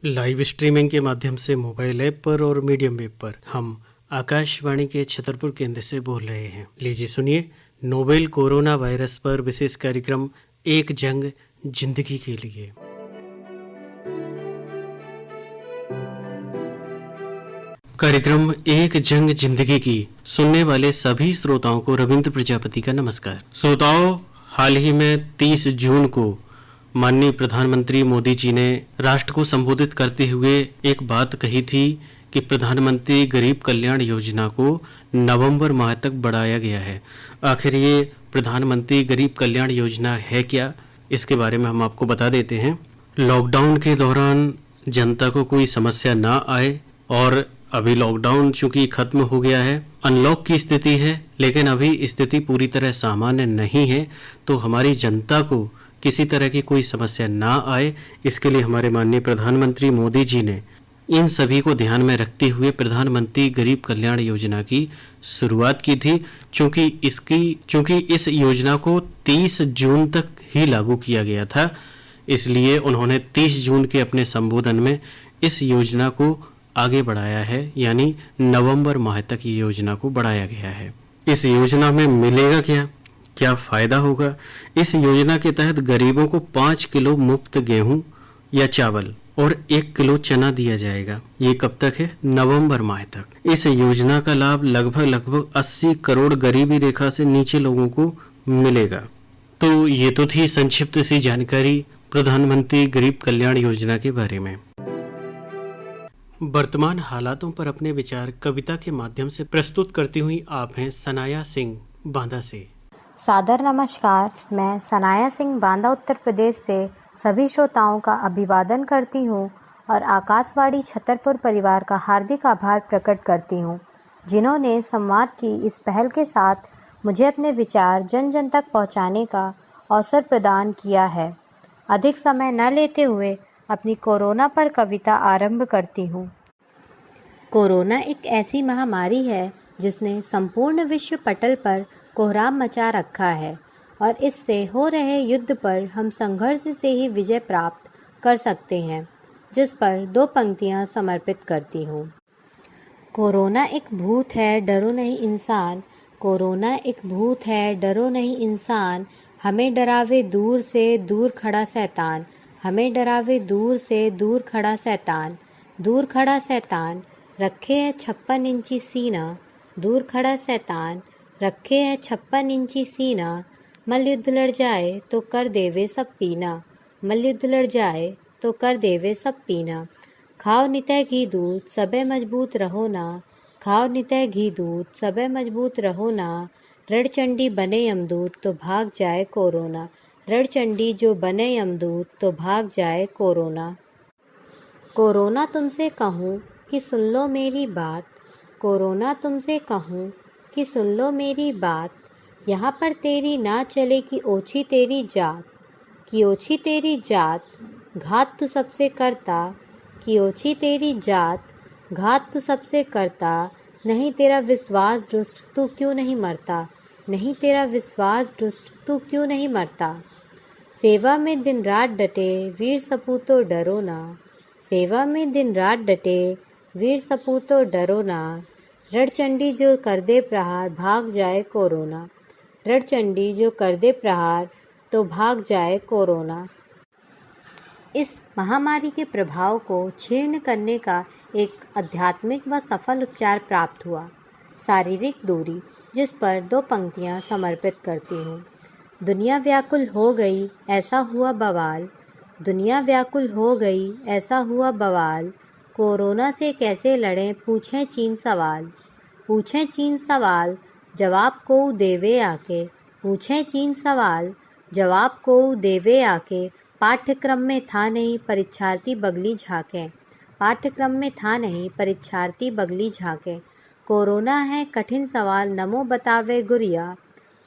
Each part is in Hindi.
लाइव स्ट्रीमिंग के माध्यम से मोबाइल ऐप पर और मीडियम वेब पर हम आकाशवाणी के छतरपुर केंद्र से बोल रहे हैं। लीजिए सुनिए नोवेल कोरोना वायरस पर विशेष कार्यक्रम एक जंग जिंदगी के लिए। कार्यक्रम एक जंग जिंदगी की सुनने वाले सभी श्रोताओं को रविंद्र प्रजापति का नमस्कार। श्रोताओं, हाल ही में 30 जून को माननीय प्रधानमंत्री मोदी जी ने राष्ट्र को संबोधित करते हुए एक बात कही थी कि प्रधानमंत्री गरीब कल्याण योजना को नवंबर माह तक बढ़ाया गया है। आखिर ये प्रधानमंत्री गरीब कल्याण योजना है क्या, इसके बारे में हम आपको बता देते हैं। लॉकडाउन के दौरान जनता को कोई समस्या ना आए, और अभी लॉकडाउन चूंकि खत्म हो गया है, अनलॉक की स्थिति है, लेकिन अभी स्थिति पूरी तरह सामान्य नहीं है, तो हमारी जनता को किसी तरह की कोई समस्या ना आए, इसके लिए हमारे माननीय प्रधानमंत्री मोदी जी ने इन सभी को ध्यान में रखते हुए प्रधानमंत्री गरीब कल्याण योजना की शुरुआत की थी। चूंकि इस योजना को 30 जून तक ही लागू किया गया था, इसलिए उन्होंने 30 जून के अपने संबोधन में इस योजना को आगे बढ़ाया है, यानी नवंबर माह तक ये योजना को बढ़ाया गया है। इस योजना में मिलेगा क्या फायदा होगा? इस योजना के तहत गरीबों को 5 किलो मुफ्त गेहूं या चावल और 1 किलो चना दिया जाएगा। ये कब तक है? नवंबर माह तक। इस योजना का लाभ लगभग 80 करोड़ गरीबी रेखा से नीचे लोगों को मिलेगा। तो ये तो थी संक्षिप्त सी जानकारी प्रधानमंत्री गरीब कल्याण योजना के बारे में। वर्तमान हालातों पर अपने विचार कविता के माध्यम से प्रस्तुत करती हुई आप हैं सनाया सिंह बांदा से। सादर नमस्कार। मैं सनाया सिंह बांदा उत्तर प्रदेश से सभी श्रोताओं का अभिवादन करती हूँ और आकाशवाणी छतरपुर परिवार का हार्दिक आभार प्रकट करती हूँ, जिन्होंने संवाद की इस पहल के साथ मुझे अपने विचार जन जन तक पहुँचाने का अवसर प्रदान किया है। अधिक समय न लेते हुए अपनी कोरोना पर कविता आरंभ करती हूँ। कोरोना एक ऐसी महामारी है जिसने संपूर्ण विश्व पटल पर कोहराम मचा रखा है, और इससे हो रहे युद्ध पर हम संघर्ष से ही विजय प्राप्त कर सकते हैं, जिस पर 2 पंक्तियां समर्पित करती हूँ। कोरोना एक भूत है, डरो नहीं इंसान। कोरोना एक भूत है, डरो नहीं इंसान। हमें डरावे दूर से दूर खड़ा शैतान। हमें डरावे दूर से दूर खड़ा शैतान। दूर खड़ा शैतान रखे है 56 इंची सीना। दूर खड़ा शैतान रखे है 56 इंची सीना। मलयुद्ध लड़ जाए तो कर देवे सब पीना। मलयुद्ध लड़ जाए तो कर देवे सब पीना। खाओ नितय घी दूध सबे मजबूत रहो ना। खाओ नितय घी दूध सबे मजबूत रहो ना। रणचंडी बने यमदूत तो भाग जाए कोरोना। रणचंडी जो बने यमदूत तो भाग जाए कोरोना। कोरोना तुमसे कहूँ कि सुन लो मेरी बात। कोरोना तुमसे कहूँ कि सुन लो मेरी बात। यहाँ पर तेरी ना चले कि ओछी तेरी जात। कि ओछी तेरी जात घात तू सबसे करता। कि ओछी तेरी जात घात तू सबसे करता। नहीं तेरा विश्वास दुष्ट तू क्यों नहीं मरता। नहीं तेरा विश्वास दुष्ट तू क्यों नहीं मरता। सेवा में दिन रात डटे वीर सपूतो डरो ना। सेवा में दिन रात डटे वीर सपूतो डरो ना। रणचंडी जो कर दे प्रहार भाग जाए कोरोना। रणचंडी जो कर दे प्रहार तो भाग जाए कोरोना। इस महामारी के प्रभाव को क्षीण करने का एक आध्यात्मिक व सफल उपचार प्राप्त हुआ, शारीरिक दूरी, जिस पर 2 पंक्तियां समर्पित करती हूँ। दुनिया व्याकुल हो गई ऐसा हुआ बवाल। दुनिया व्याकुल हो गई ऐसा हुआ बवाल। कोरोना से कैसे लड़ें पूछें चीन सवाल। पूछें चीन सवाल जवाब को देवे आके। पूछें चीन सवाल जवाब को देवे आके। पाठ्यक्रम में था नहीं परीक्षार्थी बगली झांके। पाठ्यक्रम में था नहीं परीक्षार्थी बगली झांके। कोरोना है कठिन सवाल नमो बतावे गुरिया।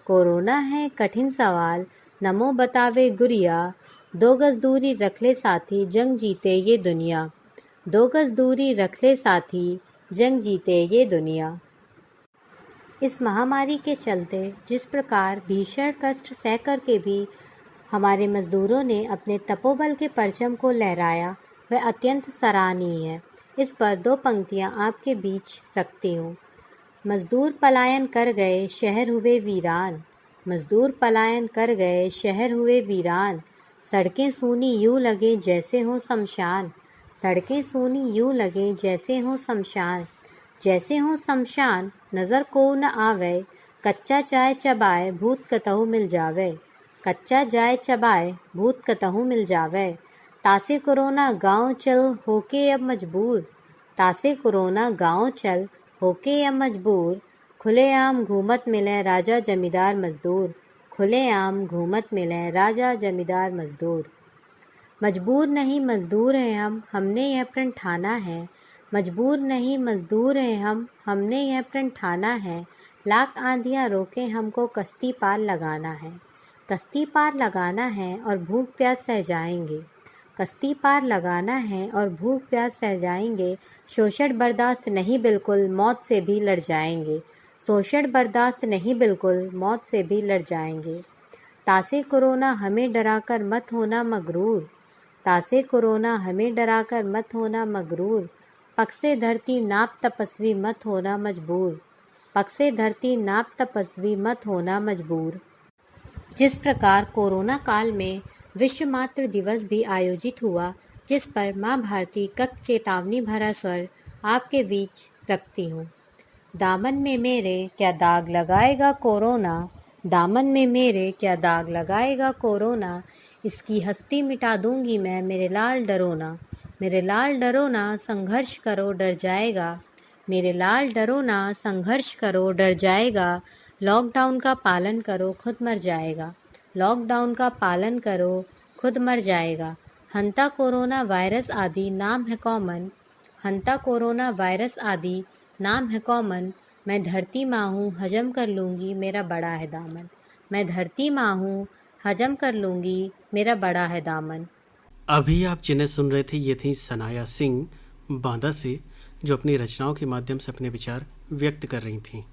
कोरोना है कठिन सवाल नमो बतावे गुरिया। 2 गज दूरी रख ले साथी जंग जीते ये दुनिया। 2 गज दूरी रख ले साथी जंग जीते ये दुनिया। इस महामारी के चलते जिस प्रकार भीषण कष्ट सह कर के भी हमारे मजदूरों ने अपने तपोबल के परचम को लहराया, वह अत्यंत सराहनीय है। इस पर 2 पंक्तियाँ आपके बीच रखती हूँ। मजदूर पलायन कर गए, शहर हुए वीरान। मजदूर पलायन कर गए, शहर हुए वीरान। सड़कें सूनी यूं लगे जैसे हो शमशान। सड़कें सूनी यूं लगे जैसे हो शमशान। जैसे हो शमशान नज़र को न आवे। कच्चा चाय चबाए भूत कतहु मिल जावे। कच्चा जाय चबाए भूत कतहु मिल जावे। तासे कोरोना गाँव चल होके अब मजबूर। तासे कोरोना गाँव चल होके अब मजबूर। खुलेआम घूमत मिले राजा जमींदार मजदूर। खुलेआम घूमत मिले राजा जमींदार मजदूर। मजबूर नहीं मजदूर हैं हम, हमने यह प्रण ठाना है। मजबूर नहीं मजदूर हैं हम, हमने यह प्रण ठाना है। लाख आंधियाँ रोके हमको कश्ती पार लगाना है। कश्ती पार लगाना है और भूख प्यास सह जाएंगे। कश्ती पार लगाना है और भूख प्यास सह जाएंगे। शोषण बर्दाश्त नहीं बिल्कुल, मौत से भी लड़ जाएंगे। शोषण बर्दाश्त नहीं बिल्कुल, मौत से भी लड़ जाएंगे। तासे कोरोना हमें डराकर मत होना मगरूर। तासे कोरोना हमें डराकर मत होना मगरूर। पग से धरती नाप तपस्वी मत होना मजबूर। पग से धरती नाप तपस्वी मत होना मजबूर। जिस प्रकार कोरोना काल में विश्व मातृ दिवस भी आयोजित हुआ, जिस पर माँ भारती का चेतावनी भरा स्वर आपके बीच रखती हूँ। दामन में मेरे क्या दाग लगाएगा कोरोना। दामन में मेरे क्या दाग लगाएगा कोरोना। इसकी हस्ती मिटा दूंगी मैं, मेरे लाल डरो ना। मेरे लाल डरो ना, संघर्ष करो डर जाएगा। मेरे लाल डरो ना, संघर्ष करो डर जाएगा। लॉकडाउन का पालन करो खुद मर जाएगा। लॉकडाउन का पालन करो खुद मर जाएगा। हंता कोरोना वायरस आदि नाम है कॉमन। हंता कोरोना वायरस आदि नाम है कॉमन। मैं धरती माँ हूँ हजम कर लूँगी, मेरा बड़ा है दामन। मैं धरती माँ हूँ हजम कर लूँगी, मेरा बड़ा है दामन। अभी आप जिन्हें सुन रहे थे ये थी सनाया सिंह बांदा से, जो अपनी रचनाओं के माध्यम से अपने विचार व्यक्त कर रही थीं।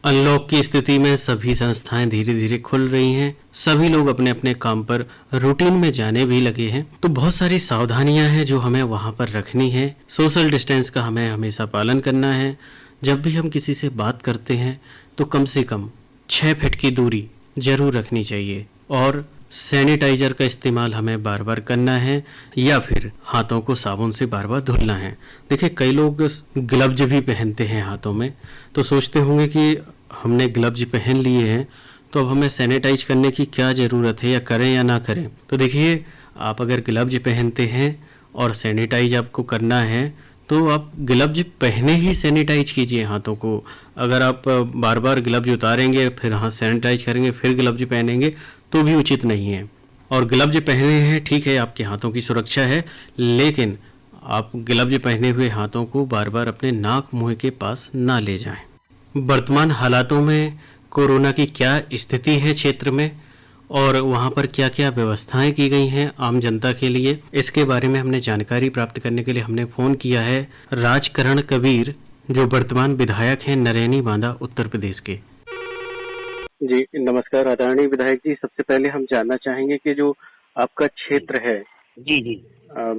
अनलॉक की स्थिति में सभी संस्थाएं धीरे धीरे खुल रही हैं, सभी लोग अपने अपने काम पर रूटीन में जाने भी लगे हैं। तो बहुत सारी सावधानियां हैं जो हमें वहां पर रखनी है। सोशल डिस्टेंस का हमें हमेशा पालन करना है। जब भी हम किसी से बात करते हैं तो कम से कम 6 फीट की दूरी जरूर रखनी चाहिए और सैनिटाइजर का इस्तेमाल हमें बार बार करना है या फिर हाथों को साबुन से बार बार धुलना है। देखिए, कई लोग ग्लव्स भी पहनते हैं हाथों में, तो सोचते होंगे कि हमने ग्लव्स पहन लिए हैं तो अब हमें सैनिटाइज करने की क्या ज़रूरत है, या करें या ना करें। तो देखिए, आप अगर ग्लव्स पहनते हैं और सैनिटाइज आपको करना है तो आप ग्लव्स पहने ही सैनिटाइज कीजिए हाथों को। अगर आप बार बार ग्लव्स उतारेंगे फिर हाथ सैनिटाइज करेंगे फिर ग्लव्स पहनेंगे तो भी उचित नहीं है। और ग्लव्स पहने हैं, ठीक है, आपके हाथों की सुरक्षा है, लेकिन आप ग्लव्स पहने हुए हाथों को बार बार अपने नाक मुंह के पास ना ले जाएं। वर्तमान हालातों में कोरोना की क्या स्थिति है क्षेत्र में और वहां पर क्या क्या व्यवस्थाएं की गई हैं आम जनता के लिए, इसके बारे में हमने जानकारी प्राप्त करने के लिए हमने फोन किया है राजकरण कबीर, जो वर्तमान विधायक हैं नरैनी बांदा उत्तर प्रदेश के। जी नमस्कार आदरणीय विधायक जी, सबसे पहले हम जानना चाहेंगे कि जो आपका क्षेत्र है जी जी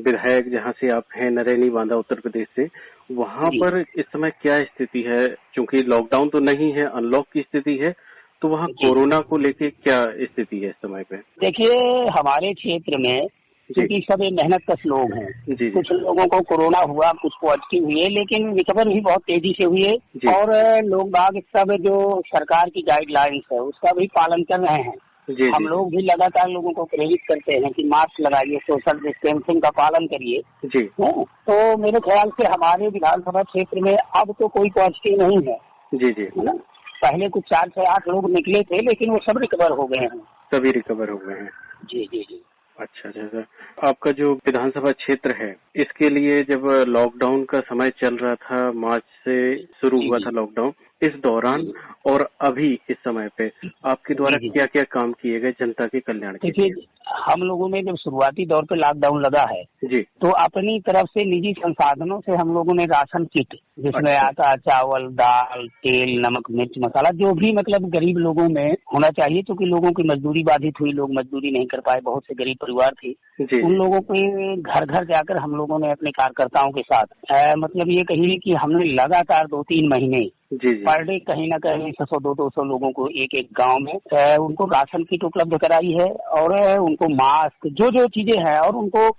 विधायक जहाँ से आप हैं नरैनी बांदा उत्तर प्रदेश से, वहाँ पर इस समय क्या स्थिति है? क्योंकि लॉकडाउन तो नहीं है, अनलॉक की स्थिति है, तो वहाँ कोरोना को लेके क्या स्थिति है इस समय पे? देखिए, हमारे क्षेत्र में क्योंकि सब मेहनत कश लोग हैं, जी, कुछ लोगों को कोरोना हुआ, कुछ पॉजिटिव हुए, लेकिन रिकवर भी बहुत तेजी से हुए और लोग बाग सब जो सरकार की गाइडलाइंस है उसका भी पालन कर रहे हैं। हम लोग भी लगातार लोगों को प्रेरित करते हैं कि मास्क लगाइए, सोशल डिस्टेंसिंग का पालन करिए। जी तो मेरे ख्याल से हमारे विधानसभा क्षेत्र में अब तो कोई पॉजिटिव नहीं है। जी जी है ना? पहले कुछ 4 से 8 लोग निकले थे, लेकिन वो सब रिकवर हो गए हैं। सभी रिकवर हो गए हैं। जी जी जी अच्छा अच्छा सर, आपका जो विधानसभा क्षेत्र है इसके लिए जब लॉकडाउन का समय चल रहा था, मार्च से शुरू हुआ था लॉकडाउन, इस दौरान और अभी इस समय पे आपके द्वारा क्या क्या काम किए गए जनता के कल्याण के लिए? देखिए, हम लोगों ने जब शुरुआती दौर पे लॉकडाउन लगा है जी, तो अपनी तरफ से निजी संसाधनों से हम लोगों ने राशन किट, जिसमें आटा, चावल, दाल, तेल, नमक, मिर्च, मसाला, जो भी मतलब गरीब लोगों में होना चाहिए, क्योंकि लोगों की मजदूरी बाधित हुई, लोग मजदूरी नहीं कर पाए, बहुत से गरीब परिवार थे, उन लोगों के घर घर जाकर हम लोगों ने अपने कार्यकर्ताओं के साथ मतलब ये कहिए कि हमने लगातार 2-3 महीने पर डे कहीं ना कहीं 100-200 लोगों को एक एक गांव में उनको राशन किट उपलब्ध कराई है और उनको मास्क, जो जो चीजें हैं, और उनको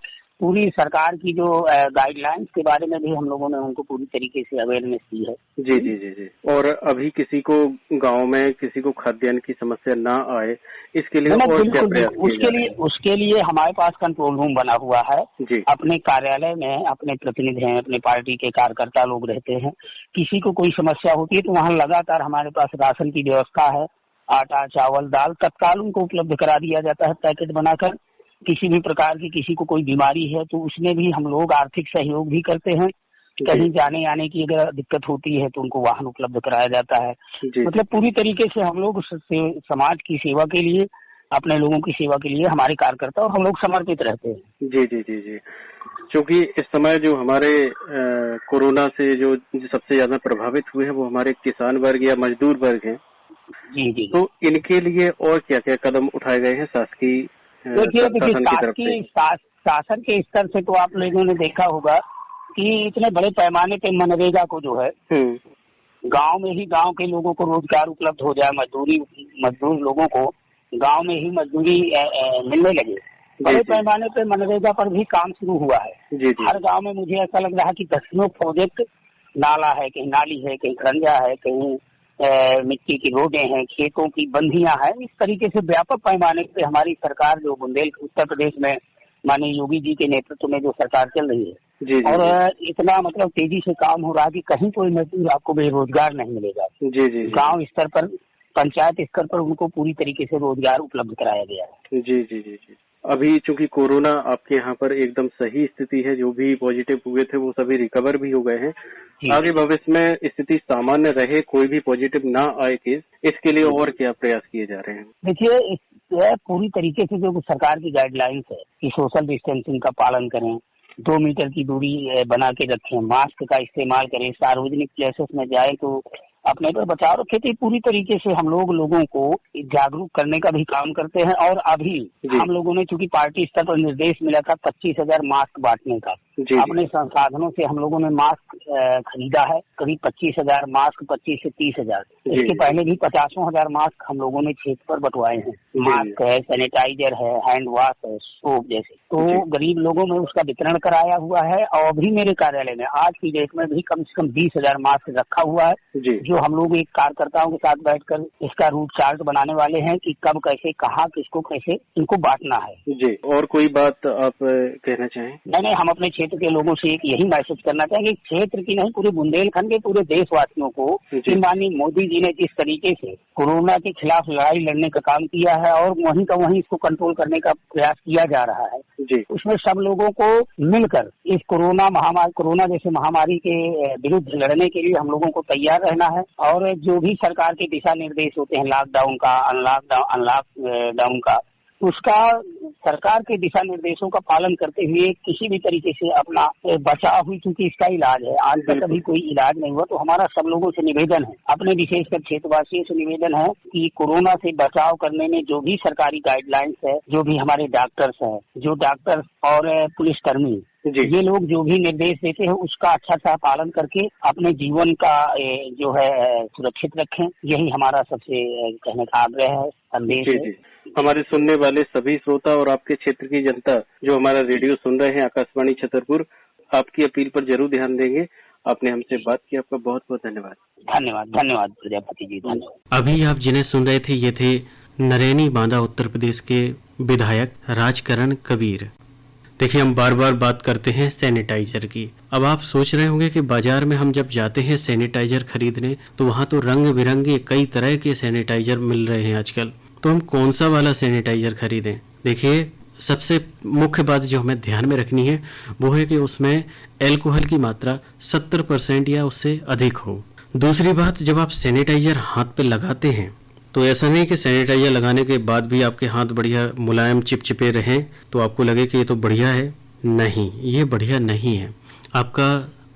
पूरी सरकार की जो गाइडलाइंस के बारे में भी हम लोगों ने उनको पूरी तरीके से अवेयरनेस दी है। जी जी जी जी। और अभी किसी को गांव में किसी को खाद्यान्न की समस्या ना आए, इसके लिए और क्या प्रयास? उसके लिए हमारे पास कंट्रोल रूम बना हुआ है जी। अपने कार्यालय में अपने प्रतिनिधि हैं, अपने पार्टी के कार्यकर्ता लोग रहते हैं। किसी को कोई समस्या होती है तो वहाँ लगातार हमारे पास राशन की व्यवस्था है, आटा, चावल, दाल तत्काल उनको उपलब्ध करा दिया जाता है पैकेट बनाकर। किसी भी प्रकार की किसी को कोई बीमारी है तो उसमें भी हम लोग आर्थिक सहयोग भी करते हैं। कहीं जाने आने की अगर दिक्कत होती है तो उनको वाहन उपलब्ध कराया जाता है। मतलब पूरी तरीके से हम लोग समाज की सेवा के लिए, अपने लोगों की सेवा के लिए हमारे कार्यकर्ता और हम लोग समर्पित रहते हैं। जी जी जी जी। क्योंकि इस समय जो हमारे कोरोना से जो सबसे ज्यादा प्रभावित हुए हैं वो हमारे किसान वर्ग या मजदूर वर्ग हैं। जी जी। तो इनके लिए और क्या क्या कदम उठाए गए हैं शासकीय? देखिए, शासन के स्तर से तो आप लोगों ने देखा होगा कि इतने बड़े पैमाने पे मनरेगा को जो है गांव में ही गांव के लोगों को रोजगार उपलब्ध हो जाए, मजदूर लोगों को गांव में ही मजदूरी मिलने लगे। बड़े पैमाने पे मनरेगा पर भी काम शुरू हुआ है। हर गांव में मुझे ऐसा लग रहा है कि 10 प्रोजेक्ट, नाला है, कहीं नाली है, कहीं खरंजा है, कहीं मिट्टी की रोडें हैं, खेतों की बंधियां हैं। इस तरीके से व्यापक पैमाने पे हमारी सरकार जो बुंदेलखंड उत्तर प्रदेश में माननीय योगी जी के नेतृत्व में जो सरकार चल रही है, और इतना मतलब तेजी से काम हो रहा है कि कहीं कोई मजदूर आपको बेरोजगार नहीं मिलेगा। गांव स्तर पर, पंचायत स्तर पर उनको पूरी तरीके से रोजगार उपलब्ध कराया गया है। जी जी जी जी। अभी चूंकि कोरोना आपके यहाँ पर एकदम सही स्थिति है, जो भी पॉजिटिव हुए थे वो सभी रिकवर भी हो गए हैं। आगे भविष्य में स्थिति सामान्य रहे, कोई भी पॉजिटिव ना आए केस, इसके लिए और क्या प्रयास किए जा रहे हैं? देखिए, पूरी तरीके से जो सरकार की गाइडलाइंस है कि सोशल डिस्टेंसिंग का पालन करें, 2 मीटर की दूरी बना के रखें, मास्क का इस्तेमाल करें, सार्वजनिक प्लेसेस में जाए तो अपने पर बचाव रखे। थे पूरी तरीके से हम लोगों को जागरूक करने का भी काम करते हैं। और अभी हम लोगों ने चूंकि पार्टी स्तर पर निर्देश मिला था 25,000 मास्क बांटने का, अपने संसाधनों से हम लोगों ने मास्क खरीदा है, करीब 25,000 मास्क, 25 से 30,000। इसके पहले भी 50,000 मास्क हम लोगों ने क्षेत्र पर बंटवाए हैं। मास्क है, सैनिटाइजर है, हैंड वॉश है, सोप जैसे, तो गरीब लोगों में उसका वितरण कराया हुआ है। और भी मेरे कार्यालय में आज की डेट में भी कम से कम 20,000 मास्क रखा हुआ है, जो हम लोग एक कार्यकर्ताओं के साथ बैठकर इसका रूट चार्ट बनाने वाले हैं कि कब कैसे, कहाँ, किसको कैसे इनको बांटना है। जी, और कोई बात आप कहना चाहें? नहीं, हम अपने क्षेत्र के लोगों से एक यही मैसेज करना चाहेंगे, क्षेत्र की नहीं, पूरे बुंदेलखंड के पूरे देशवासियों को, कि माननीय मोदी जी ने जिस तरीके से कोरोना के खिलाफ लड़ाई लड़ने का काम किया है और वहीं का वहीं इसको कंट्रोल करने का प्रयास किया जा रहा है, उसमें सब लोगों को मिलकर इस कोरोना जैसे महामारी के विरुद्ध लड़ने के लिए हम लोगों को तैयार रहना है। और जो भी सरकार के दिशा निर्देश होते हैं, लॉकडाउन का, अनलॉकडाउन का, उसका सरकार के दिशा निर्देशों का पालन करते हुए किसी भी तरीके से अपना बचाव हुई, क्योंकि इसका इलाज है। आज तक अभी कोई इलाज नहीं हुआ, तो हमारा सब लोगों से निवेदन है, अपने विशेषकर क्षेत्रवासियों से निवेदन है कि कोरोना से बचाव करने में जो भी सरकारी गाइडलाइंस है, जो भी हमारे डॉक्टर्स हैं, जो डॉक्टर्स और पुलिसकर्मी, ये लोग जो भी निर्देश देते हैं उसका अच्छा पालन करके अपने जीवन का जो है सुरक्षित रखें। यही हमारा सबसे कहने का आग्रह है, संदेश है। हमारे सुनने वाले सभी श्रोता और आपके क्षेत्र की जनता जो हमारा रेडियो सुन रहे हैं आकाशवाणी छतरपुर, आपकी अपील पर जरूर ध्यान देंगे। आपने हमसे बात की, आपका बहुत बहुत धन्यवाद। धन्यवाद प्रजापति जी, धन्यवाद। अभी आप जिन्हें सुन रहे थे ये थे नरैनी बांदा उत्तर प्रदेश के विधायक राजकरण कबीर। देखिए, हम बार बार बात करते हैं सैनिटाइजर की। अब आप सोच रहे होंगे कि बाजार में हम जब जाते हैं सैनिटाइजर खरीदने तो वहाँ तो रंग बिरंगे कई तरह के सैनिटाइजर मिल रहे हैं आजकल, तो हम कौन सा वाला सैनिटाइजर खरीदें? देखिए, सबसे मुख्य बात जो हमें ध्यान में रखनी है वो है कि उसमें एल्कोहल की मात्रा 70% या उससे अधिक हो। दूसरी बात, जब आप सैनिटाइजर हाथ पे लगाते हैं तो ऐसा नहीं कि सैनिटाइजर लगाने के बाद भी आपके हाथ बढ़िया मुलायम चिपचिपे रहें तो आपको लगे कि ये तो बढ़िया है। नहीं, ये बढ़िया नहीं है। आपका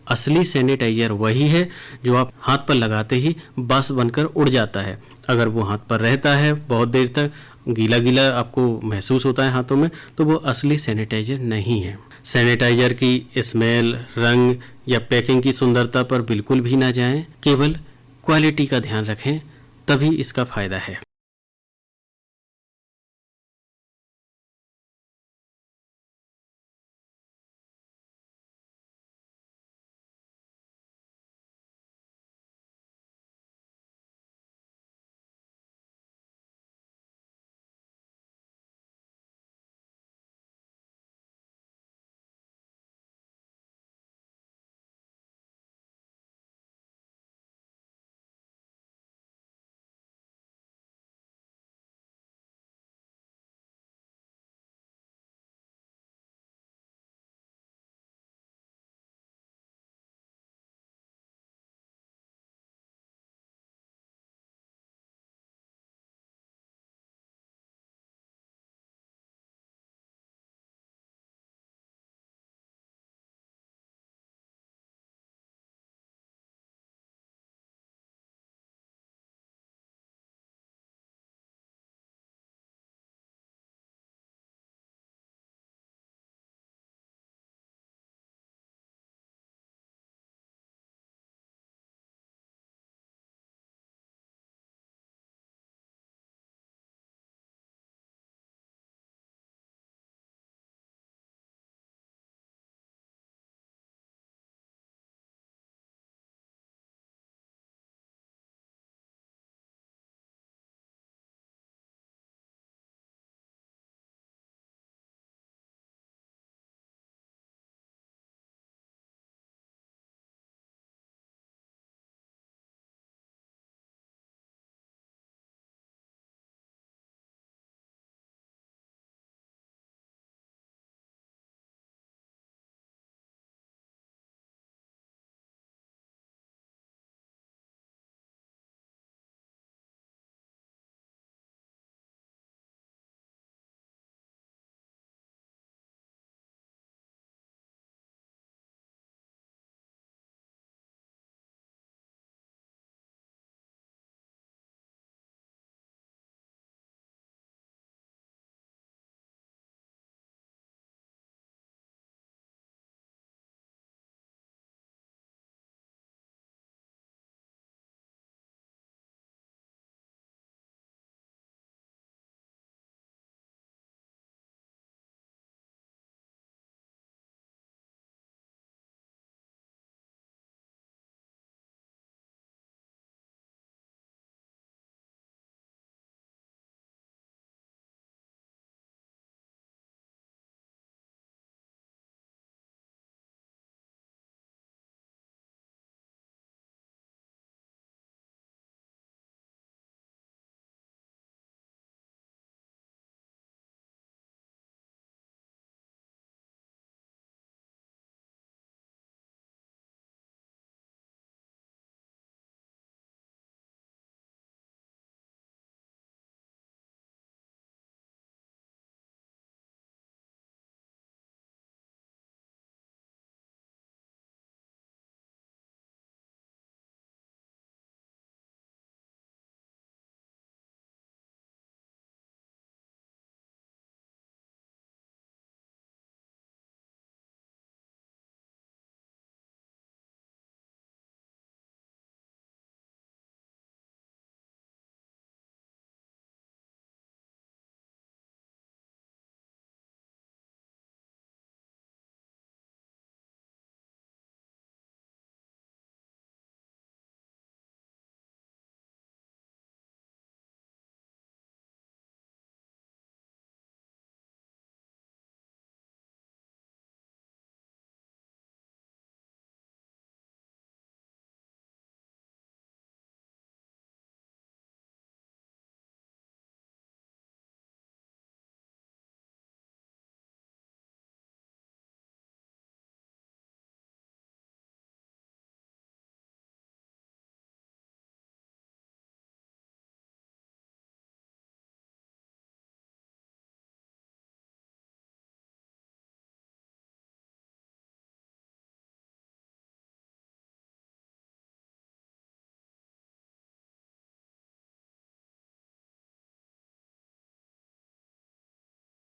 असली सैनिटाइजर वही है जो आप हाथ पर लगाते ही बस बनकर उड़ जाता है। अगर वो हाथ पर रहता है बहुत देर तक, गीला गीला आपको महसूस होता है हाथों में, तो वो असली सैनिटाइजर नहीं है। सैनिटाइजर की स्मेल, रंग या पैकिंग की सुंदरता पर बिल्कुल भी ना जाएं, केवल क्वालिटी का ध्यान रखें, तभी इसका फायदा है।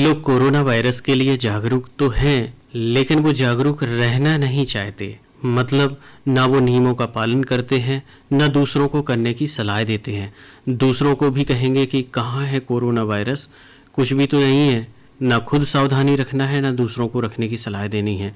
लोग कोरोना वायरस के लिए जागरूक तो हैं, लेकिन वो जागरूक रहना नहीं चाहते। मतलब ना वो नियमों का पालन करते हैं, न दूसरों को करने की सलाह देते हैं। दूसरों को भी कहेंगे कि कहाँ है कोरोना वायरस, कुछ भी तो नहीं है। ना खुद सावधानी रखना है, ना दूसरों को रखने की सलाह देनी है।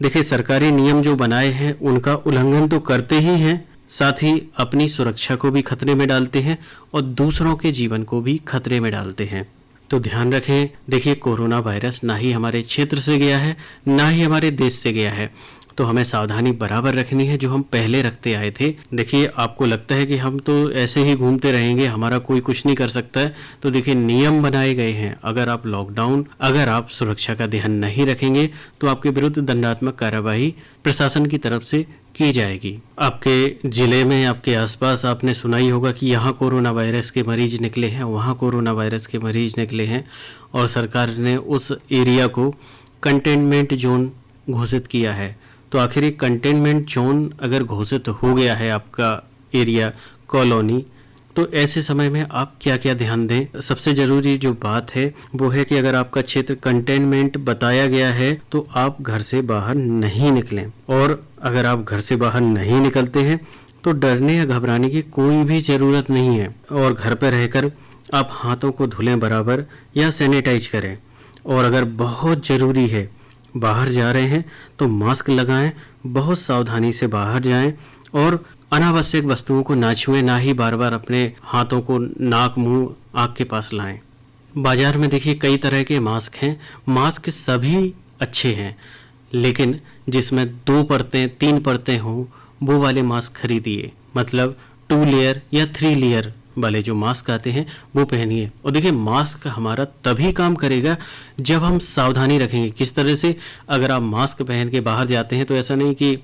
देखिए, सरकारी नियम जो बनाए हैं उनका उल्लंघन तो करते ही हैं, साथ ही अपनी सुरक्षा को भी खतरे में डालते हैं और दूसरों के जीवन को भी खतरे में डालते हैं। तो ध्यान रखें। देखिए, कोरोना वायरस ना ही हमारे क्षेत्र से गया है, ना ही हमारे देश से गया है, तो हमें सावधानी बराबर रखनी है जो हम पहले रखते आए थे। देखिए, आपको लगता है कि हम तो ऐसे ही घूमते रहेंगे, हमारा कोई कुछ नहीं कर सकता है, तो देखिए नियम बनाए गए हैं। अगर आप सुरक्षा का ध्यान नहीं रखेंगे तो आपके विरुद्ध दंडात्मक कार्यवाही प्रशासन की तरफ से की जाएगी। आपके जिले में, आपके आसपास आपने सुना ही होगा कि यहाँ कोरोना वायरस के मरीज निकले हैं, वहाँ कोरोना वायरस के मरीज निकले हैं, और सरकार ने उस एरिया को कंटेनमेंट जोन घोषित किया है। तो आखिर एक कंटेनमेंट जोन अगर घोषित हो गया है आपका एरिया, कॉलोनी, तो ऐसे समय में आप क्या क्या ध्यान दें। सबसे जरूरी जो बात है वो है कि अगर आपका क्षेत्र कंटेनमेंट बताया गया है तो आप घर से बाहर नहीं निकलें, और अगर आप घर से बाहर नहीं निकलते हैं तो डरने या घबराने की कोई भी ज़रूरत नहीं है, और घर पर रहकर आप हाथों को धुलें बराबर या सैनिटाइज करें। और अगर बहुत ज़रूरी है, बाहर जा रहे हैं, तो मास्क लगाएं, बहुत सावधानी से बाहर जाएं, और अनावश्यक वस्तुओं को ना छुएं, ना ही बार बार अपने हाथों को नाक, मुंह, आँख के पास लाएं। बाजार में देखिए कई तरह के मास्क हैं। मास्क सभी अच्छे हैं, लेकिन जिसमें 2 परतें 3 परतें हों वो वाले मास्क खरीदिए। मतलब 2 लेयर या 3 लेयर वाले जो मास्क आते हैं वो पहनिए। और देखिए, मास्क हमारा तभी काम करेगा जब हम सावधानी रखेंगे। किस तरह से? अगर आप मास्क पहन के बाहर जाते हैं तो ऐसा नहीं कि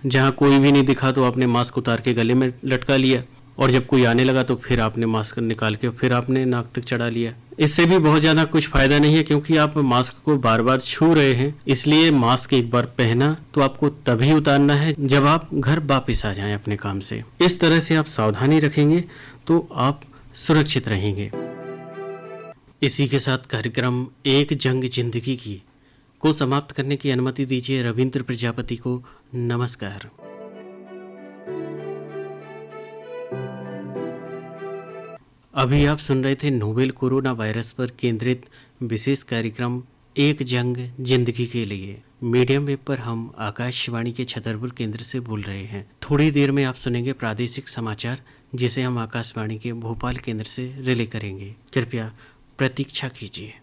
जहाँ कोई भी नहीं दिखा तो आपने मास्क उतार के गले में लटका लिया, और जब कोई आने लगा तो फिर आपने मास्क निकाल के फिर आपने नाक तक चढ़ा लिया। इससे भी बहुत ज़्यादा कुछ फायदा नहीं है, क्योंकि आप मास्क को बार बार छू रहे हैं। इसलिए मास्क एक बार पहना तो आपको तभी उतारना है जब आप घर वापस आ जाएं अपने काम से। इस तरह से आप सावधानी रखेंगे तो आप सुरक्षित रहेंगे। इसी के साथ कार्यक्रम एक जंग जिंदगी की को समाप्त करने की अनुमति दीजिए रविंद्र प्रजापति को। नमस्कार। अभी आप सुन रहे थे नोवेल कोरोना वायरस पर केंद्रित विशेष कार्यक्रम एक जंग जिंदगी के लिए। मीडियम वेव पर हम आकाशवाणी के छतरपुर केंद्र से बोल रहे हैं। थोड़ी देर में आप सुनेंगे प्रादेशिक समाचार, जिसे हम आकाशवाणी के भोपाल केंद्र से रिले करेंगे। कृपया प्रतीक्षा कीजिए।